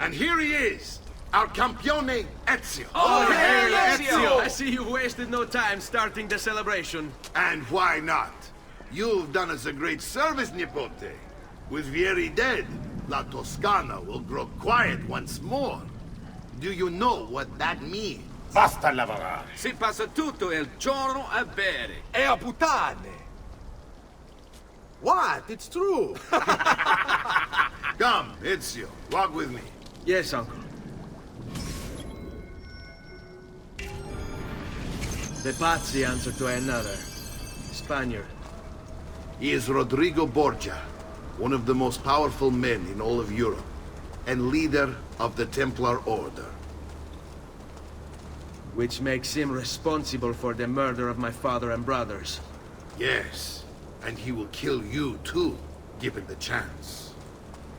And here he is, our campione Ezio. Oh, hey, Ezio! I see you wasted no time starting the celebration. And why not? You've done us a great service, Nipote. With Vieri dead, La Toscana will grow quiet once more. Do you know what that means? Basta lavorare. Si passa tutto il giorno a bere. E a puttane. What? It's true. Come, Ezio, walk with me. Yes, uncle. The Pazzi answer to another. Spaniard. He is Rodrigo Borgia, one of the most powerful men in all of Europe, and leader of the Templar Order. Which makes him responsible for the murder of my father and brothers. Yes, and he will kill you too, given the chance.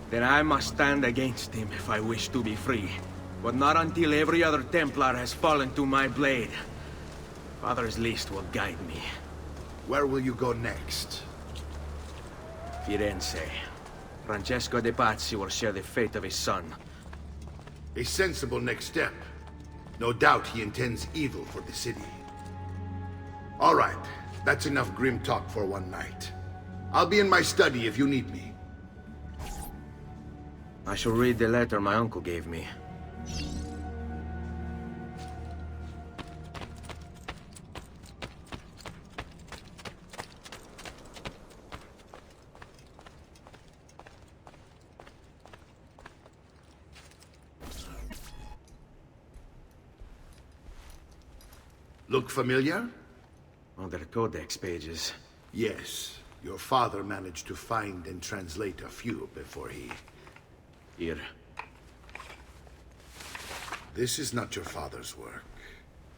Then I must stand against him if I wish to be free. But not until every other Templar has fallen to my blade. Father's list will guide me. Where will you go next? Firenze. Francesco de Pazzi will share the fate of his son. A sensible next step. No doubt he intends evil for the city. All right, that's enough grim talk for one night. I'll be in my study if you need me. I shall read the letter my uncle gave me. Look familiar? On their codex pages. Yes. Your father managed to find and translate a few before he... Here. This is not your father's work.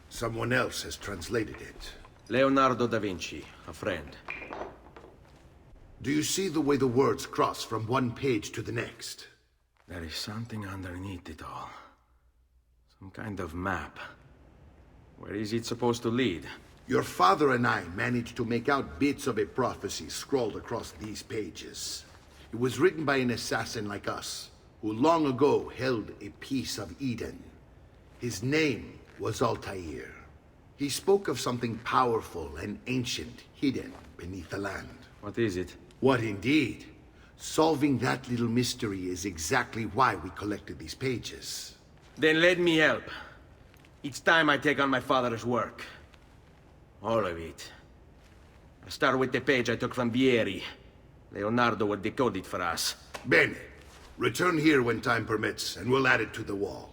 Someone else has translated it. Leonardo da Vinci, a friend. Do you see the way the words cross from one page to the next? There is something underneath it all. Some kind of map. Where is it supposed to lead? Your father and I managed to make out bits of a prophecy scrawled across these pages. It was written by an assassin like us, who long ago held a piece of Eden. His name was Altair. He spoke of something powerful and ancient hidden beneath the land. What is it? What indeed? Solving that little mystery is exactly why we collected these pages. Then let me help. It's time I take on my father's work. All of it. I'll start with the page I took from Vieri. Leonardo will decode it for us. Bene. Return here when time permits, and we'll add it to the wall.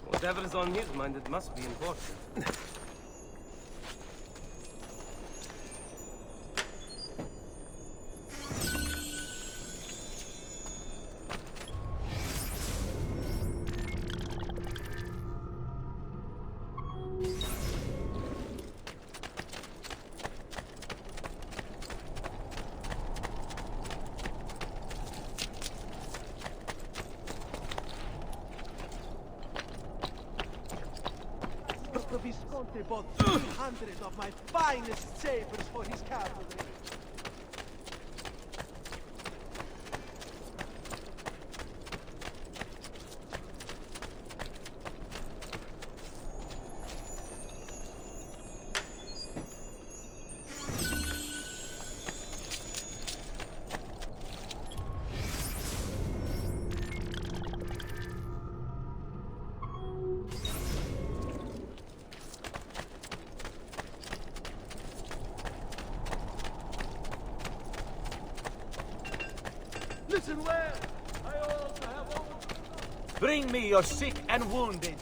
Whatever is on his mind, it must be important. The Visconti bought 300 of my finest sabers for his cavalry. Listen well. I also have all... Bring me your sick and wounded.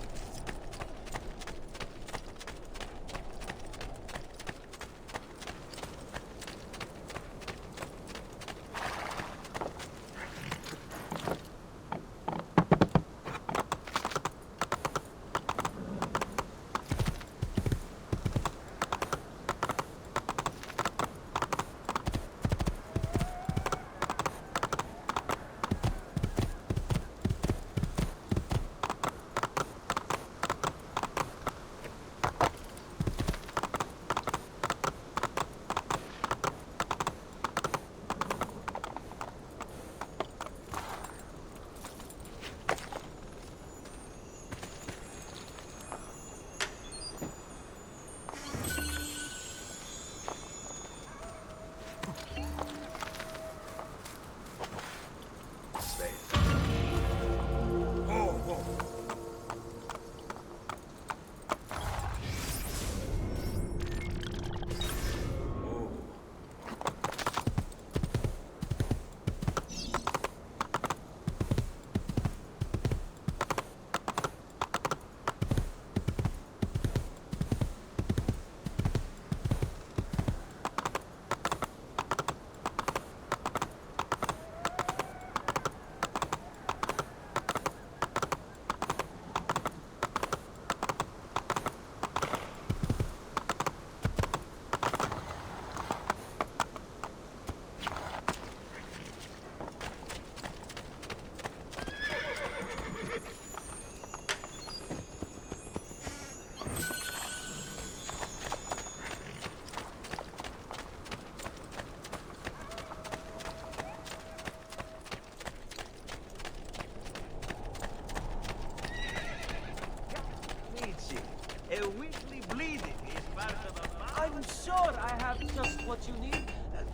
A weekly bleeding is part of a... I'm sure I have just what you need.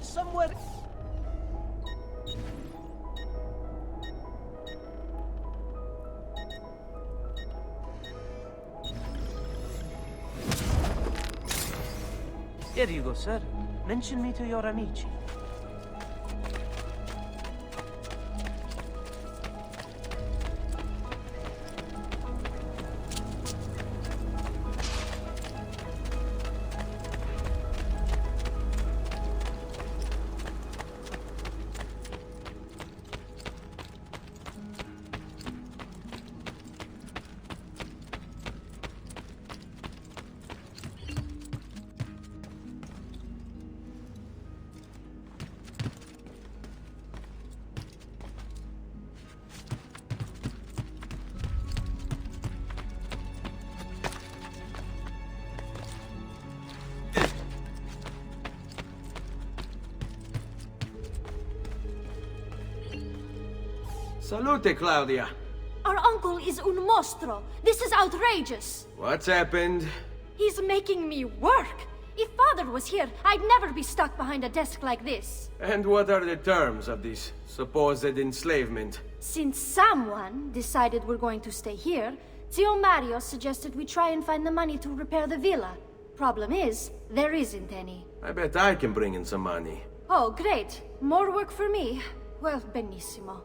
Somewhere... Here you go, sir. Mention me to your amici. Salute, Claudia. Our uncle is un mostro. This is outrageous. What's happened? He's making me work. If father was here, I'd never be stuck behind a desk like this. And what are the terms of this supposed enslavement? Since someone decided we're going to stay here, Zio Mario suggested we try and find the money to repair the villa. Problem is, there isn't any. I bet I can bring in some money. Oh, great. More work for me. Well, benissimo.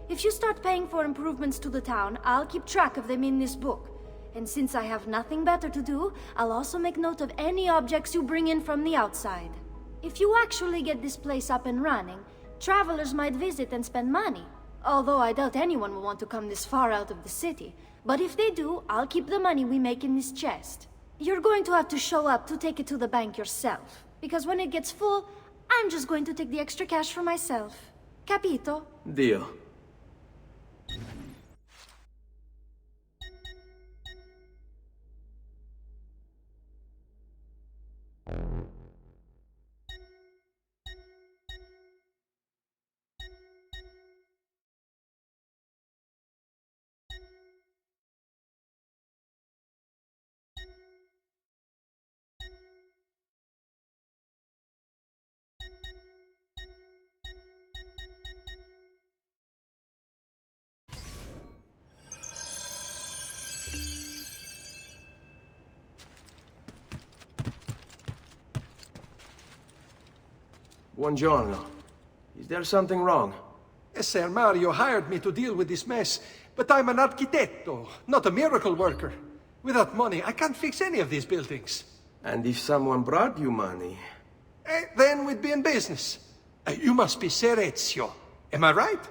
If you start paying for improvements to the town, I'll keep track of them in this book. And since I have nothing better to do, I'll also make note of any objects you bring in from the outside. If you actually get this place up and running, travelers might visit and spend money. Although I doubt anyone will want to come this far out of the city. But if they do, I'll keep the money we make in this chest. You're going to have to show up to take it to the bank yourself. Because when it gets full, I'm just going to take the extra cash for myself. Capito? Deal. Buongiorno. Is there something wrong? Ser Mario hired me to deal with this mess, but I'm an architetto, not a miracle worker. Without money, I can't fix any of these buildings. And if someone brought you money? Then we'd be in business. You must be Ser Ezio. Am I right?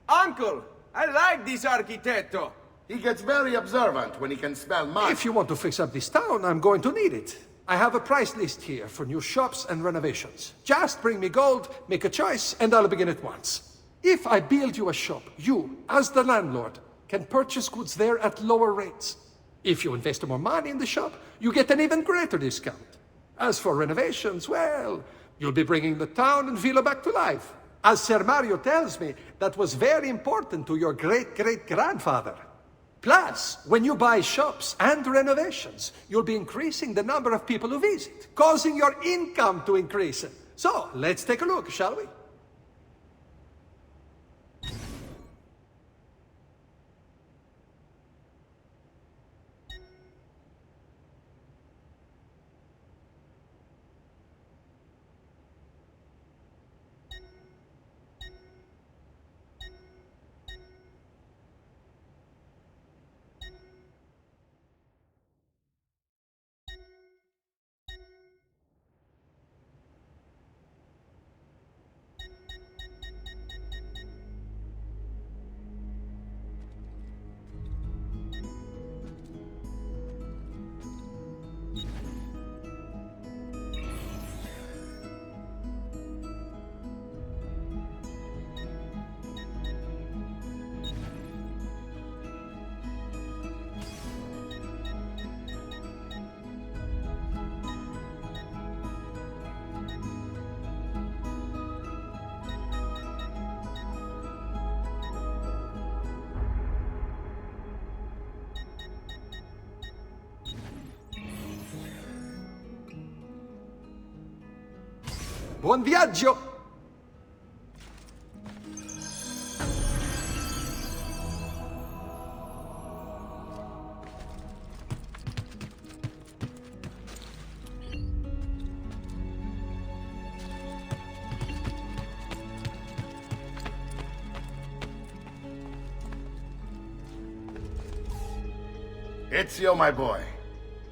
Uncle! I like this architetto! He gets very observant when he can smell mud. If you want to fix up this town, I'm going to need it. I have a price list here for new shops and renovations. Just bring me gold, make a choice, and I'll begin at once. If I build you a shop, you, as the landlord, can purchase goods there at lower rates. If you invest more money in the shop, you get an even greater discount. As for renovations, well, you'll be bringing the town and villa back to life. As Ser Mario tells me, that was very important to your great-great-grandfather. Plus, when you buy shops and renovations, you'll be increasing the number of people who visit, causing your income to increase. So, let's take a look, shall we? Buon viaggio! Ezio, my boy.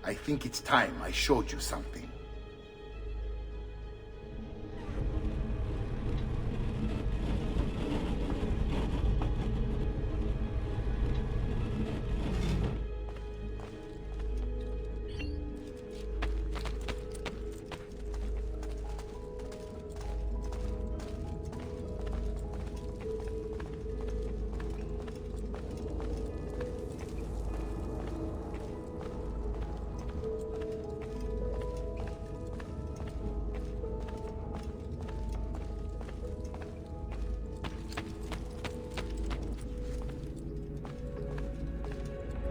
I think it's time I showed you something.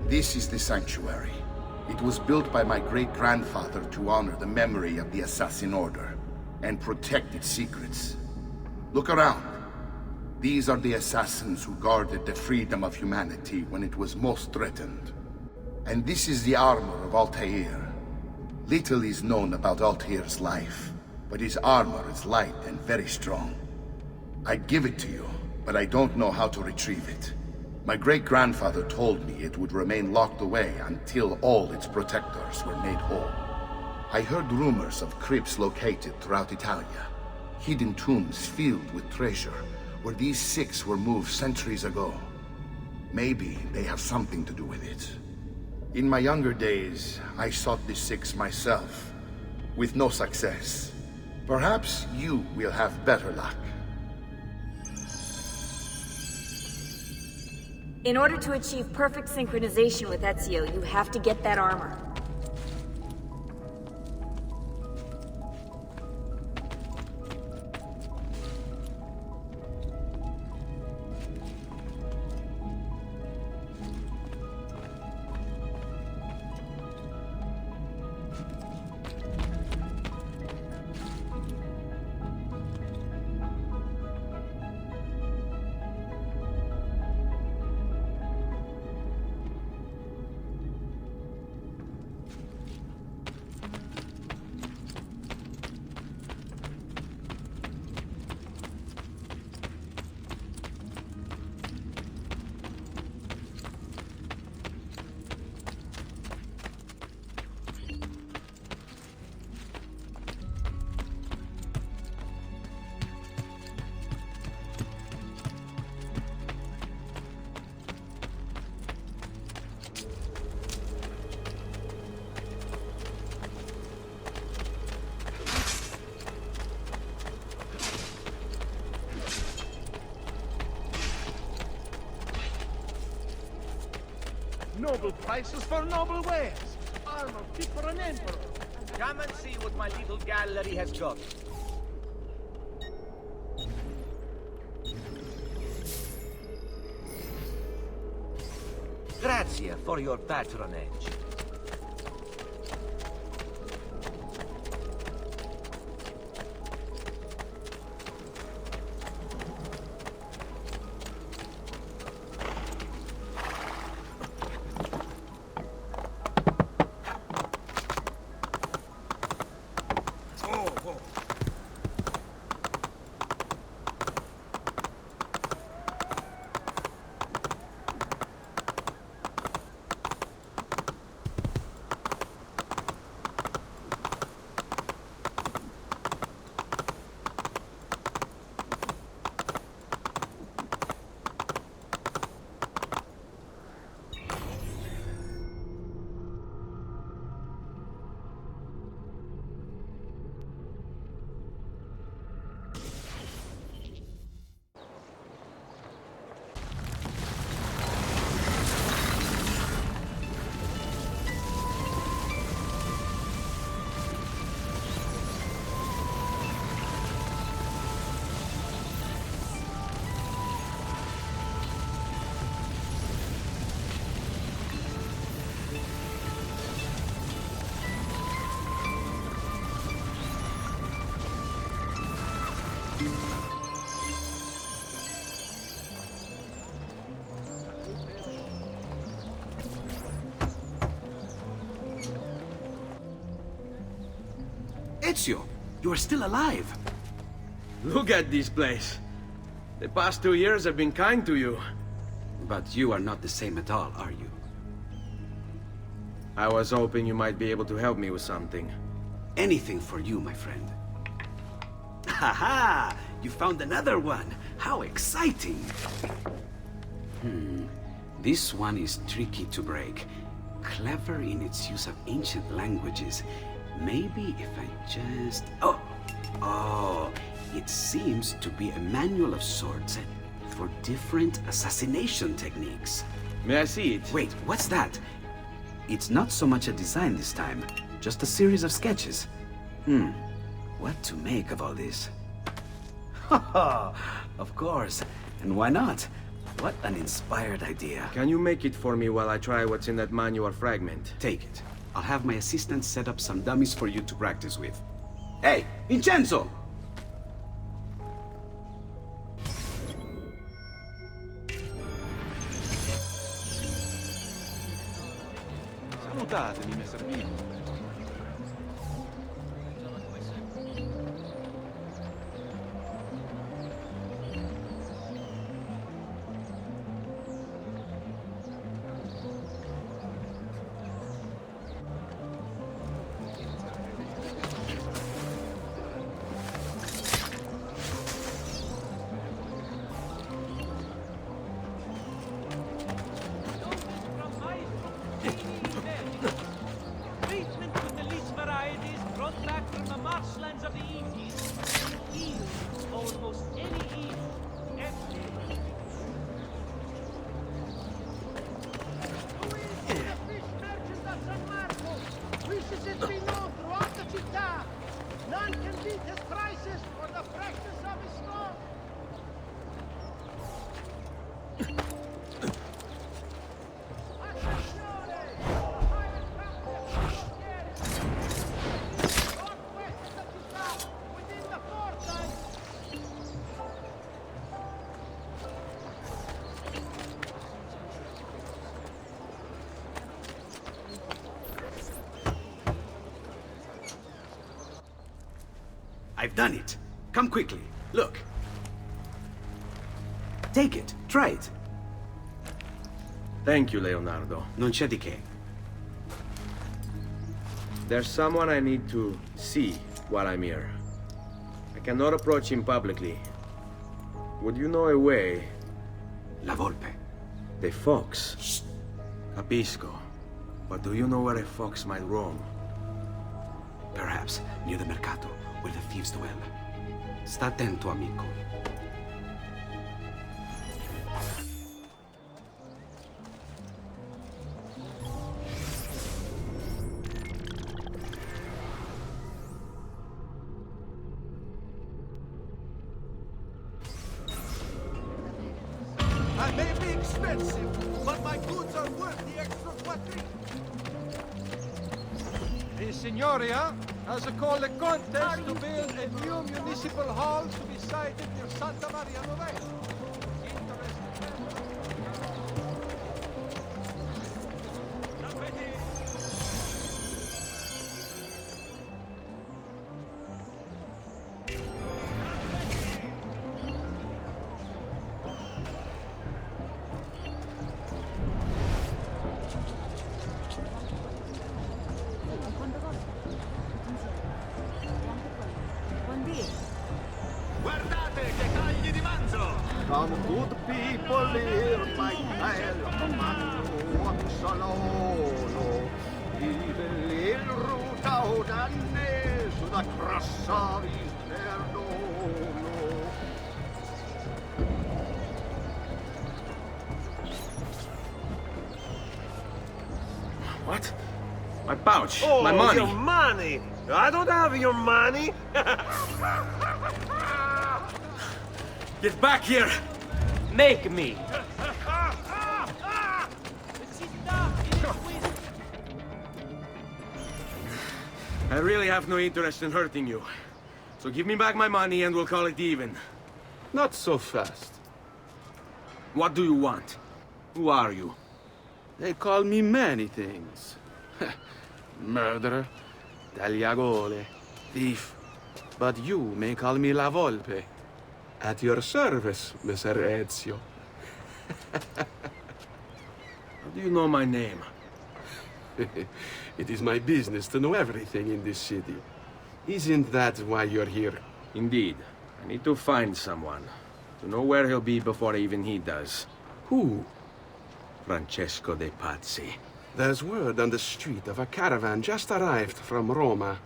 This is the sanctuary. It was built by my great-grandfather to honor the memory of the Assassin Order and protect its secrets. Look around. These are the assassins who guarded the freedom of humanity when it was most threatened. And this is the armor of Altair. Little is known about Altair's life, but his armor is light and very strong. I'd give it to you, but I don't know how to retrieve it. My great-grandfather told me it would remain locked away until all its protectors were made whole. I heard rumors of crypts located throughout Italia, hidden tombs filled with treasure, where these six were moved centuries ago. Maybe they have something to do with it. In my younger days, I sought the six myself, with no success. Perhaps you will have better luck. In order to achieve perfect synchronization with Ezio, you have to get that armor. Noble prices for noble wares. Armor fit for an emperor. Come and see what my little gallery has got. Grazie for your patronage. Ezio, you are still alive. Look at this place. The past 2 years have been kind to you. But you are not the same at all, are you? I was hoping you might be able to help me with something. Anything for you, my friend. Ha! You found another one! How exciting! This one is tricky to break. Clever in its use of ancient languages. Maybe if I just... Oh! It seems to be a manual of sorts for different assassination techniques. May I see it? Wait, what's that? It's not so much a design this time, just a series of sketches. What to make of all this? Of course. And why not? What an inspired idea. Can you make it for me while I try what's in that manual fragment? Take it. I'll have my assistant set up some dummies for you to practice with. Hey, Vincenzo! Salutatemi, messer mio. Treatment with the least varieties brought back from the marshlands of the Indies. Heals almost any evil. Fish merchant of San Marco wishes it be known throughout the città. None can beat his prices or the freshness of his stock. I've done it. Come quickly. Look. Take it. Try it. Thank you, Leonardo. Non c'è di che. There's someone I need to see while I'm here. I cannot approach him publicly. Would you know a way? La Volpe. The fox. Shh. Capisco. But do you know where a fox might roam? Perhaps near the Mercato, where the thieves dwell. Sta attento, amico. expensive, but my goods are worth the extra quattrini. The Signoria has called a contest to build a new municipal hall to be sited near Santa Maria Novella. Guardate che tagli di manzo! Come good people here, my Salolo. Vive il ruta danne sulla crassa di perdono. What? My pouch. Oh, my money. your money! I don't have your money! Get back here! Make me! I really have no interest in hurting you. So give me back my money and we'll call it even. Not so fast. What do you want? Who are you? They call me many things. Murderer, tagliagole, thief. But you may call me La Volpe. At your service, Messer Ezio. How do you know my name? It is my business to know everything in this city. Isn't that why you're here? Indeed. I need to find someone. To know where he'll be before even he does. Who? Francesco de Pazzi. There's word on the street of a caravan just arrived from Roma.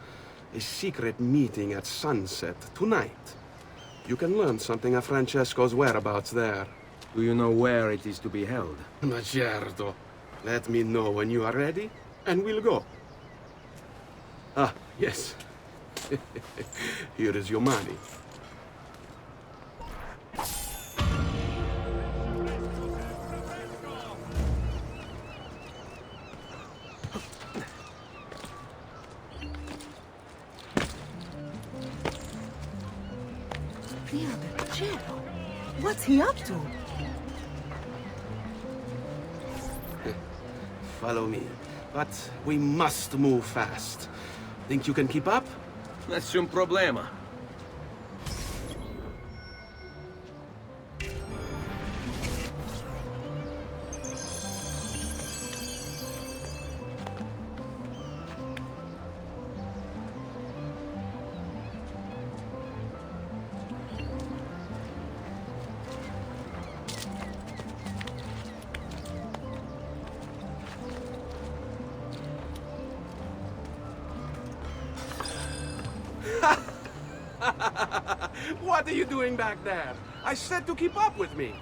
A secret meeting at sunset tonight. You can learn something of Francesco's whereabouts there. Do you know where it is to be held? Ma certo. Let me know when you are ready, and we'll go. Ah, yes. Here is your money. Dio del cielo! What's he up to? Follow me. But we must move fast. Think you can keep up? Nessun problema. What are you doing back there? I said to keep up with me.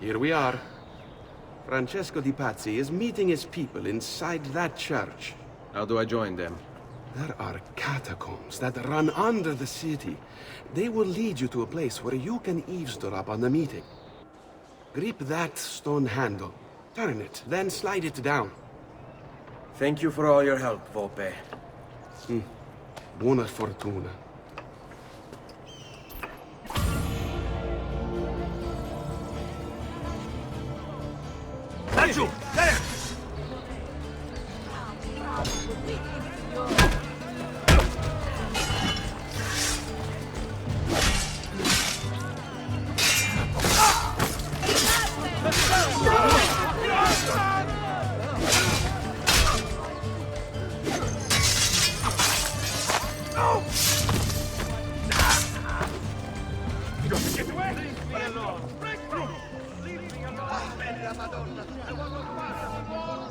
Here we are. Francesco di Pazzi is meeting his people inside that church. How do I join them? There are catacombs that run under the city. They will lead you to a place where you can eavesdrop on the meeting. Grip that stone handle. Turn it, then slide it down. Thank you for all your help, Volpe. Buona fortuna. Laggiù! There! Madonna! E quando guarda si muore!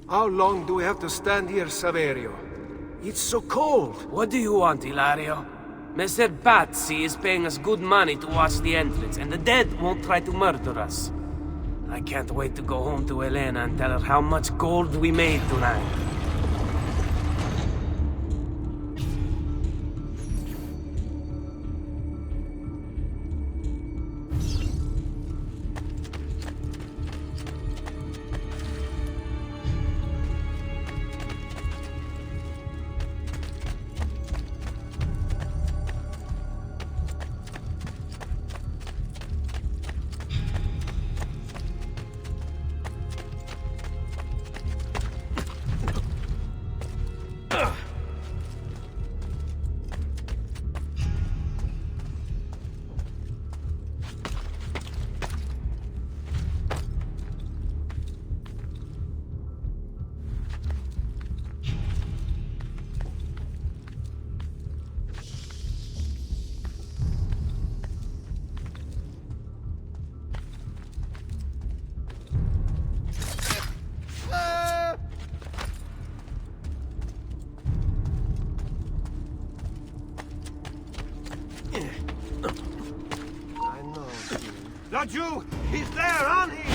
How long do we have to stand here, Saverio? It's so cold. What do you want, Hilario? Messer Pazzi is paying us good money to watch the entrance, and the dead won't try to murder us. I can't wait to go home to Elena and tell her how much gold we made tonight. Laggiù! He's there, on him!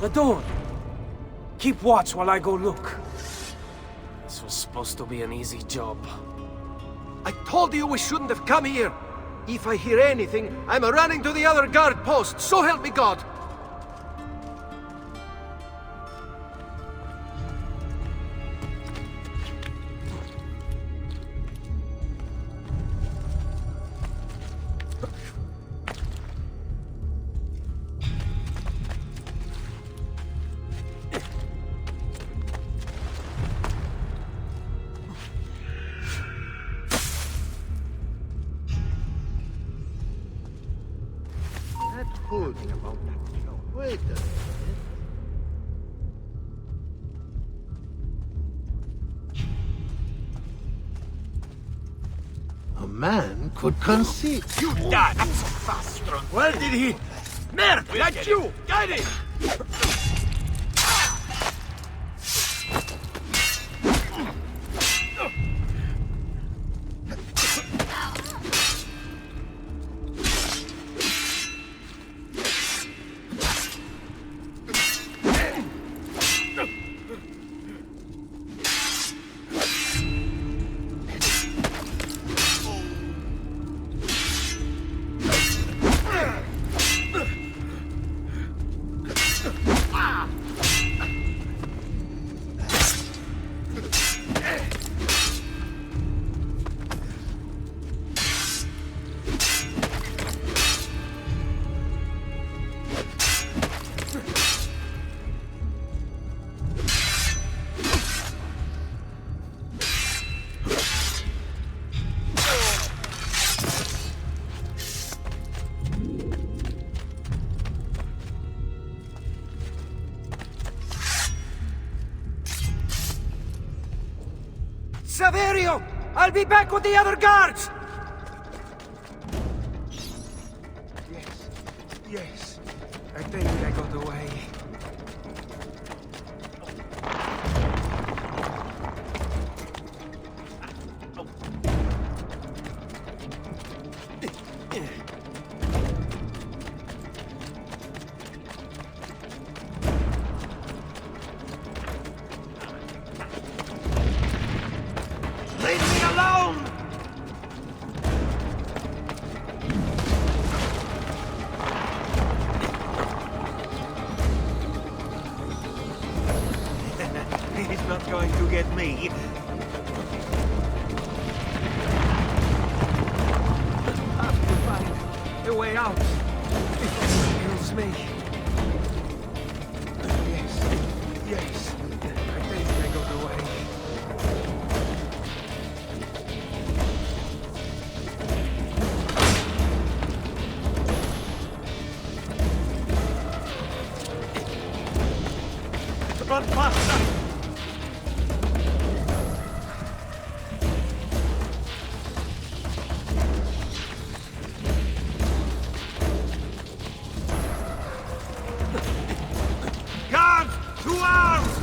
the door. Keep watch while I go look. This was supposed to be an easy job. I told you we shouldn't have come here. If I hear anything, I'm running to the other guard post, so help me God! Talking about that job. Wait a minute. A man could conceive. You died! I'm so fast, strong. Where did he? Merda! That's you! Guide it! Saverio! I'll be back with the other guards! Yes. I think I got away. Leave me alone! He's not going to get me. I have to find a way out before he kills me. Yes. I think I got away. Run faster! Guards! To arms!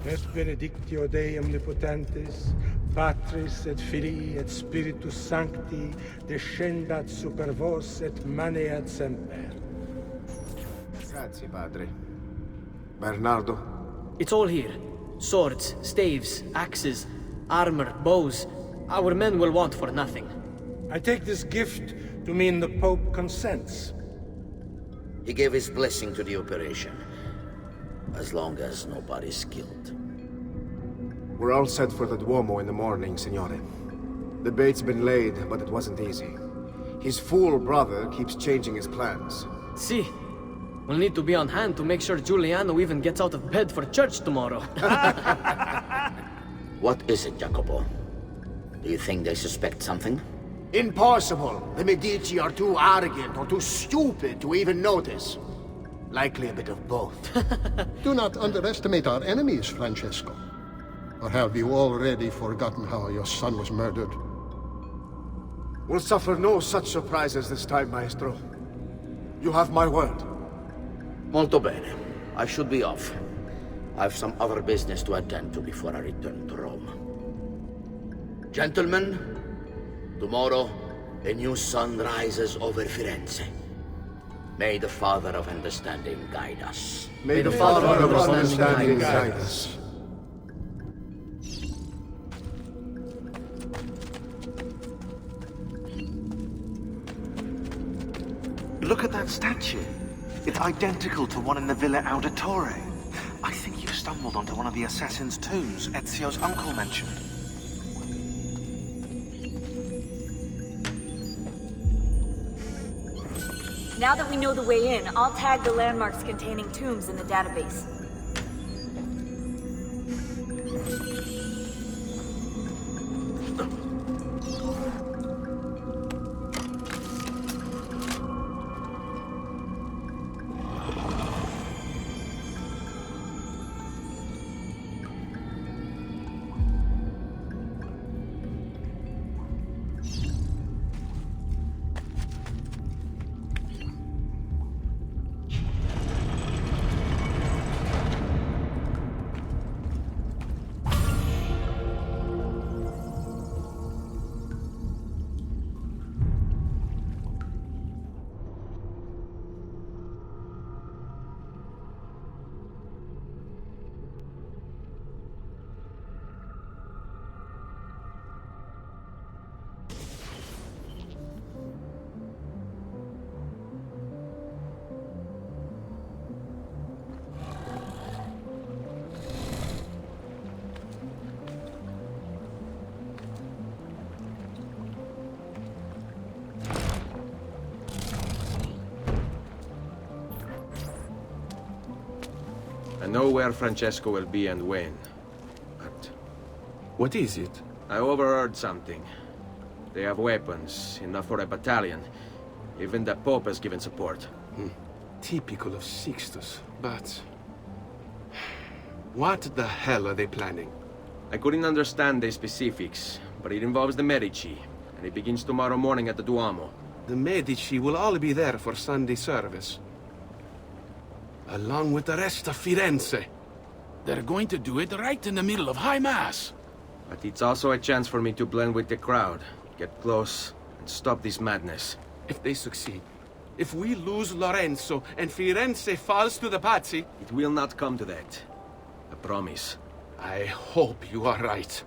Es benedictio Dei omnipotentis, Patris et Filii et Spiritus Sancti, descendat super vos et maneat semper. Grazie, padre. Bernardo? It's all here. Swords, staves, axes, armor, bows. Our men will want for nothing. I take this gift to mean the Pope consents. He gave his blessing to the operation. As long as nobody's killed. We're all set for the Duomo in the morning, Signore. The bait's been laid, but it wasn't easy. His fool brother keeps changing his plans. See, we'll need to be on hand to make sure Giuliano even gets out of bed for church tomorrow. What is it, Jacopo? Do you think they suspect something? Impossible! The Medici are too arrogant or too stupid to even notice. Likely a bit of both. Do not underestimate our enemies, Francesco. Or have you already forgotten how your son was murdered? We'll suffer no such surprises this time, Maestro. You have my word. Molto bene. I should be off. I've some other business to attend to before I return to Rome. Gentlemen, tomorrow, a new sun rises over Firenze. May the Father of Understanding guide us. May the Father of Understanding guide us. Look at that statue. It's identical to one in the Villa Auditore. I think you stumbled onto one of the assassin's tombs Ezio's uncle mentioned. Now that we know the way in, I'll tag the landmarks containing tombs in the database. I know where Francesco will be and when, but... What is it? I overheard something. They have weapons, enough for a battalion. Even the Pope has given support. Typical of Sixtus, but... What the hell are they planning? I couldn't understand the specifics, but it involves the Medici, and it begins tomorrow morning at the Duomo. The Medici will all be there for Sunday service. Along with the rest of Firenze. They're going to do it right in the middle of High Mass. But it's also a chance for me to blend with the crowd, get close, and stop this madness. If they succeed, if we lose Lorenzo and Firenze falls to the Pazzi... It will not come to that. I promise. I hope you are right.